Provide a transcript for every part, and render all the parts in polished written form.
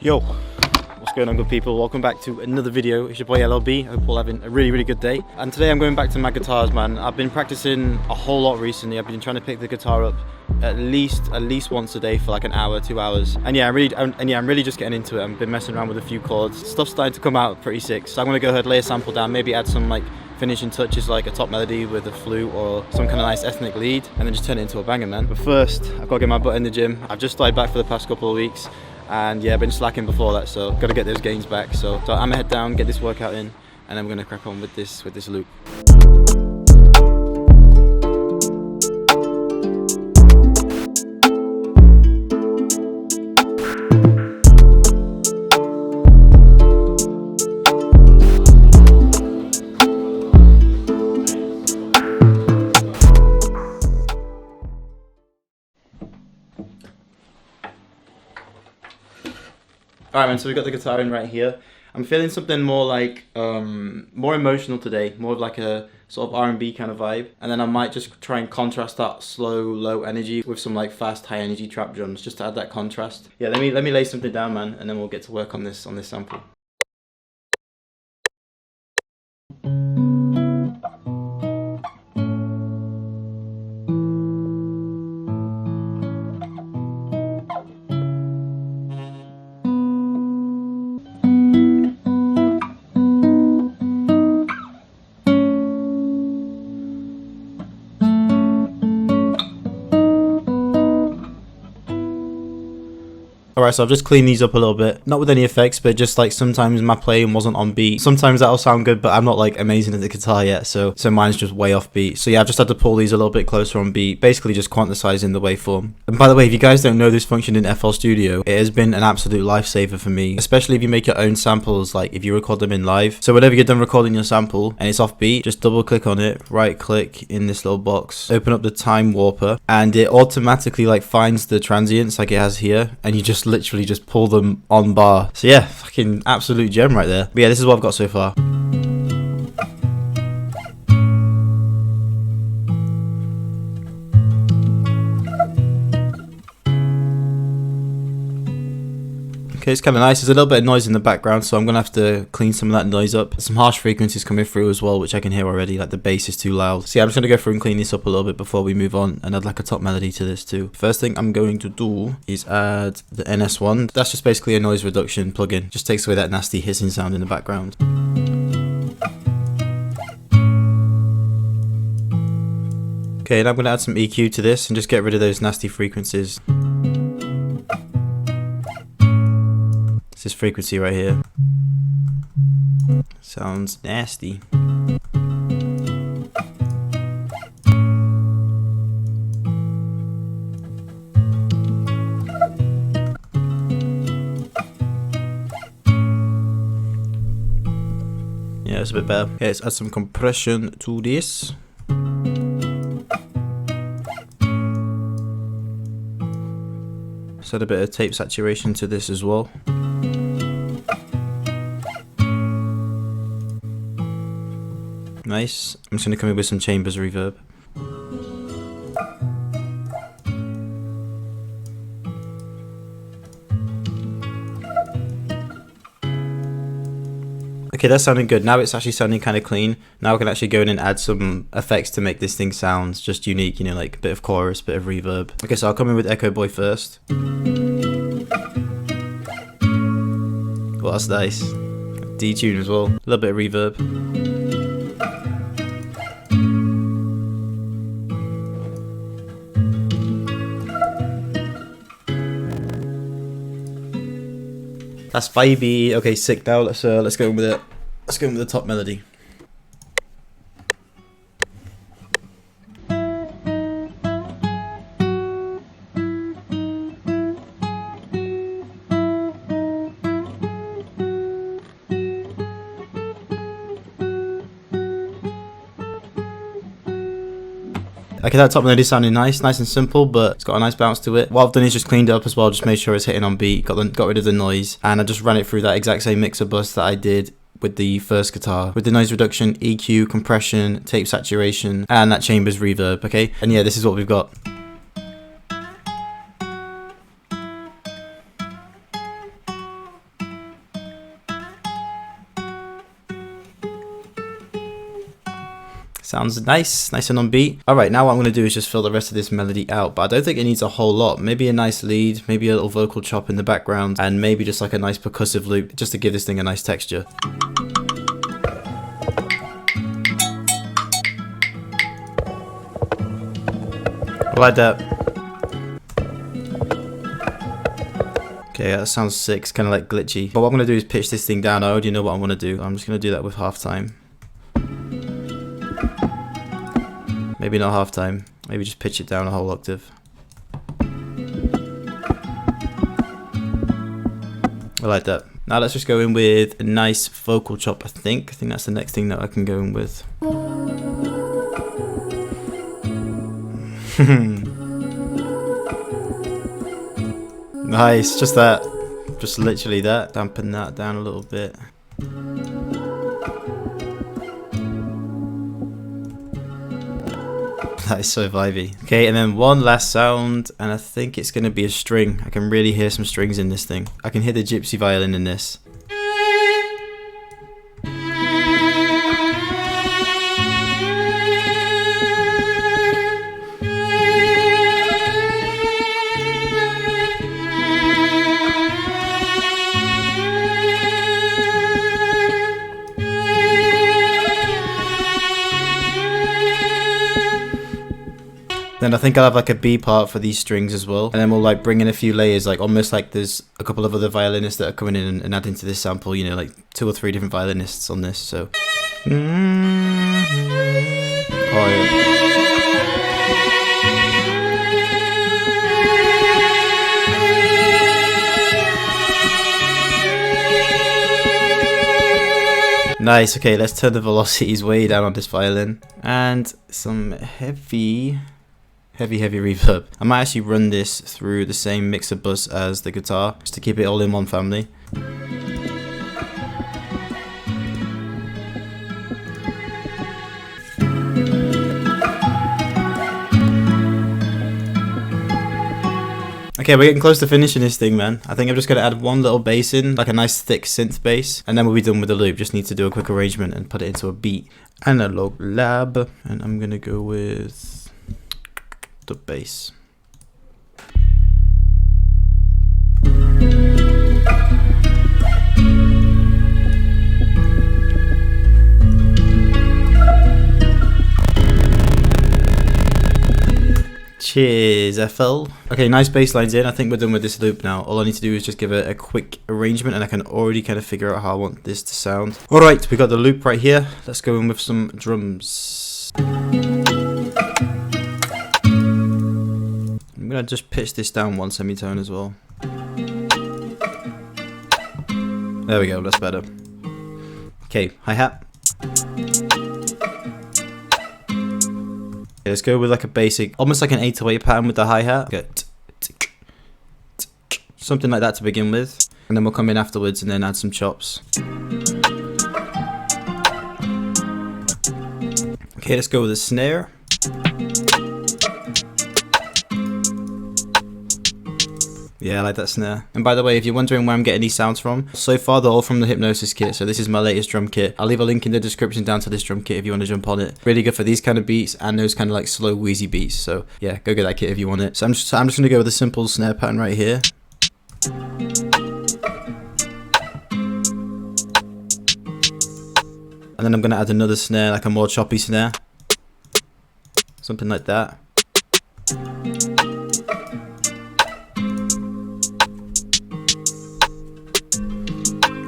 Yo, what's going on, good people? Welcome back to another video. It's your boy LLB. Hope you're all having a really good day. And today I'm going back to my guitars, man. I've been practicing a whole lot recently. I've been trying to pick the guitar up at least once a day for like an hour, 2 hours. And yeah, I'm really just getting into it. I've been messing around with a few chords. Stuff's starting to come out pretty sick. So I'm gonna go ahead, lay a sample down, maybe add some like finishing touches like a top melody with a flute or some kind of nice ethnic lead, and then just turn it into a banger, man. But first, I've got to get my butt in the gym. I've just started back for the past couple of weeks. And yeah, I've been slacking before that, so gotta get those gains back. So I'm gonna head down, get this workout in, and then we're gonna crack on with this loop. Alright, man, so we got the guitar in right here. I'm feeling something more like, more emotional today, more of like a sort of R&B kind of vibe. And then I might just try and contrast that slow, low energy with some like fast, high energy trap drums, just to add that contrast. Yeah, let me lay something down, man, and then we'll get to work on this sample. Alright, so I've just cleaned these up a little bit, not with any effects, but just like sometimes my playing wasn't on beat. Sometimes that'll sound good, but I'm not like amazing at the guitar yet, so mine's just way off beat. So yeah, I've just had to pull these a little bit closer on beat, basically just quantizing the waveform. And by the way, if you guys don't know this function in FL Studio, it has been an absolute lifesaver for me, especially if you make your own samples, like if you record them in live. So whenever you're done recording your sample and it's off beat, just double click on it, right click in this little box, open up the time warper, and it automatically like finds the transients like it has here, and you just literally just pull them on bar. So yeah, fucking absolute gem right there. But yeah, this is what I've got so far. Okay, it's kind of nice. There's a little bit of noise in the background, so I'm going to have to clean some of that noise up. There's some harsh frequencies coming through as well, which I can hear already, like the bass is too loud. So yeah, I'm just going to go through and clean this up a little bit before we move on and add like a top melody to this too. First thing I'm going to do is add the NS1. That's just basically a noise reduction plugin. Just takes away that nasty hissing sound in the background. Okay, and I'm going to add some EQ to this and just get rid of those nasty frequencies. This frequency right here sounds nasty. Yeah, it's a bit better. Okay, let's add some compression to this. Let's add a bit of tape saturation to this as well. Nice. I'm just going to come in with some chambers reverb. Okay, that's sounding good. Now it's actually sounding kind of clean. Now I can actually go in and add some effects to make this thing sound just unique, you know, like a bit of chorus, bit of reverb. Okay, so I'll come in with Echo Boy first. Well, that's nice. D-tune as well. A little bit of reverb. That's Vibey. Okay, sick. Now let's go in with it. Let's go in with the top melody. Okay, that top melody sounding nice and simple, but it's got a nice bounce to it. What I've done is just cleaned it up as well, just made sure it's hitting on beat, got rid of the noise, and I just ran it through that exact same mixer bus that I did with the first guitar, with the noise reduction, EQ, compression, tape saturation, and that chambers reverb, okay? And yeah, this is what we've got. Sounds nice and on beat. Alright, now what I'm going to do is just fill the rest of this melody out, but I don't think it needs a whole lot. Maybe a nice lead, maybe a little vocal chop in the background, and maybe just like a nice percussive loop, just to give this thing a nice texture. I like that. Okay, that sounds sick. It's kind of like glitchy. But what I'm going to do is pitch this thing down. I already know what I want to do. I'm just going to do that with halftime. Maybe not halftime. Maybe just pitch it down a whole octave. I like that. Now let's just go in with a nice vocal chop, I think. I think that's the next thing that I can go in with. Nice, just that. Just literally that. Dampen that down a little bit. That is so vibey. Okay, and then one last sound, and I think it's going to be a string. I can really hear some strings in this thing. I can hear the gypsy violin in this. Then I think I'll have like a B part for these strings as well. And then we'll like bring in a few layers, like almost like there's a couple of other violinists that are coming in and adding to this sample, you know, like 2 or 3 different violinists on this, so. Oh yeah. Nice, okay, let's turn the velocities way down on this violin. And some heavy reverb. I might actually run this through the same mixer bus as the guitar, just to keep it all in one family. Okay, we're getting close to finishing this thing, man. I think I'm just going to add one little bass in, like a nice thick synth bass, and then we'll be done with the loop. Just need to do a quick arrangement and put it into a beat. Analog lab, and I'm going to go with the bass. Cheers, FL. Okay, nice bass lines in. I think we're done with this loop now. All I need to do is just give it a quick arrangement, and I can already kind of figure out how I want this to sound. Alright, we got the loop right here. Let's go in with some drums. I'm gonna just pitch this down 1 semitone as well. There we go, that's better. Okay, hi-hat. Okay, let's go with like a basic, almost like an 808 pattern with the hi-hat. Something like that to begin with. And then we'll come in afterwards and then add some chops. Okay, let's go with a snare. Yeah, I like that snare. And by the way, if you're wondering where I'm getting these sounds from, so far they're all from the Hypnosis kit. So this is my latest drum kit. I'll leave a link in the description down to this drum kit if you want to jump on it. Really good for these kind of beats and those kind of like slow wheezy beats. So yeah, go get that kit if you want it. So I'm just going to go with a simple snare pattern right here. And then I'm going to add another snare, like a more choppy snare. Something like that.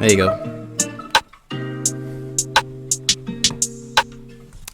There you go.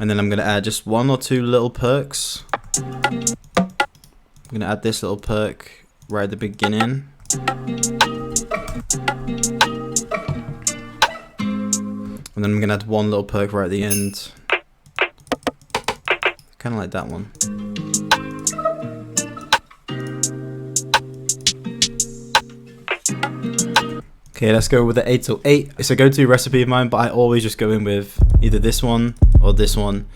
And then I'm going to add just 1 or 2 little perks. I'm going to add this little perk right at the beginning. And then I'm going to add 1 little perk right at the end. Kind of like that one. Okay, let's go with the 808. It's a go-to recipe of mine, but I always just go in with either this one or this one.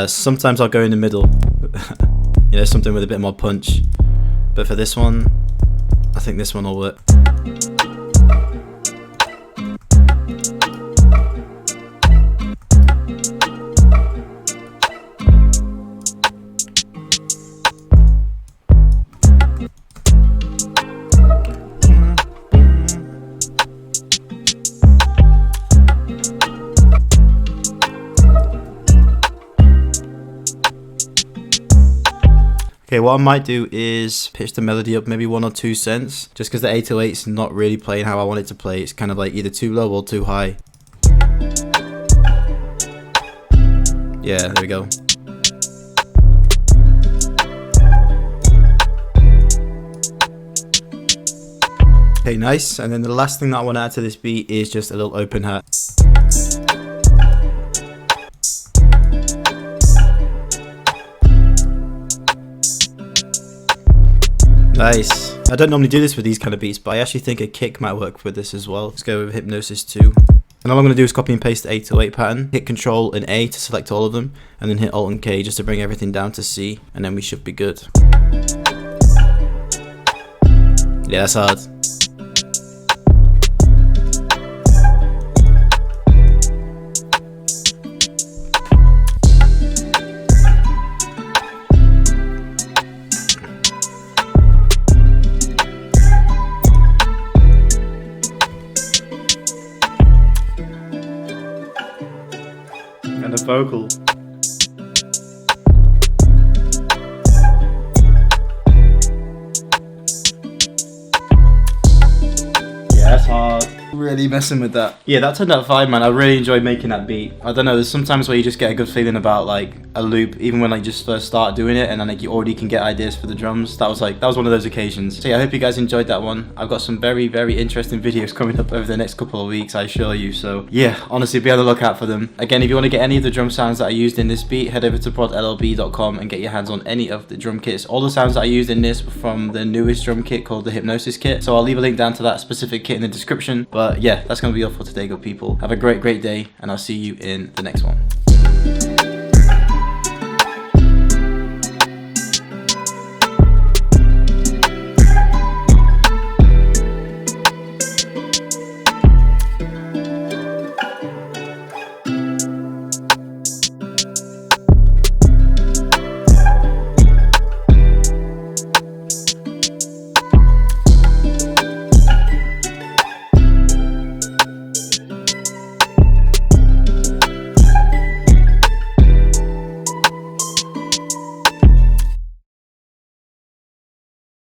Sometimes I'll go in the middle, you know, something with a bit more punch. But for this one, I think this one will work. Okay, what I might do is pitch the melody up maybe 1 or 2 cents, just because the 808's not really playing how I want it to play. It's kind of like either too low or too high. Yeah, there we go. Okay, nice. And then the last thing that I want to add to this beat is just a little open hat. Nice. I don't normally do this with these kind of beats, but I actually think a kick might work with this as well. Let's go with Hypnosis 2. And all I'm going to do is copy and paste the 808 pattern, hit Control and A to select all of them, and then hit Alt and K just to bring everything down to C, and then we should be good. Yeah, that's hard. And the vocal. Yeah, that's hard. Really messing with that. Yeah, that turned out fine, man. I really enjoyed making that beat. I don't know, there's sometimes where you just get a good feeling about like a loop, even when I just first start doing it, and then like you already can get ideas for the drums. That was one of those occasions. So yeah, I hope you guys enjoyed that one. I've got some very, very interesting videos coming up over the next couple of weeks, I assure you. So yeah, honestly, be on the lookout for them. Again, if you want to get any of the drum sounds that I used in this beat, head over to prodllb.com and get your hands on any of the drum kits. All the sounds that I used in this were from the newest drum kit called the Hypnosis kit. So I'll leave a link down to that specific kit in the description. But yeah, that's going to be all for today, good people. Have a great day, and I'll see you in the next one.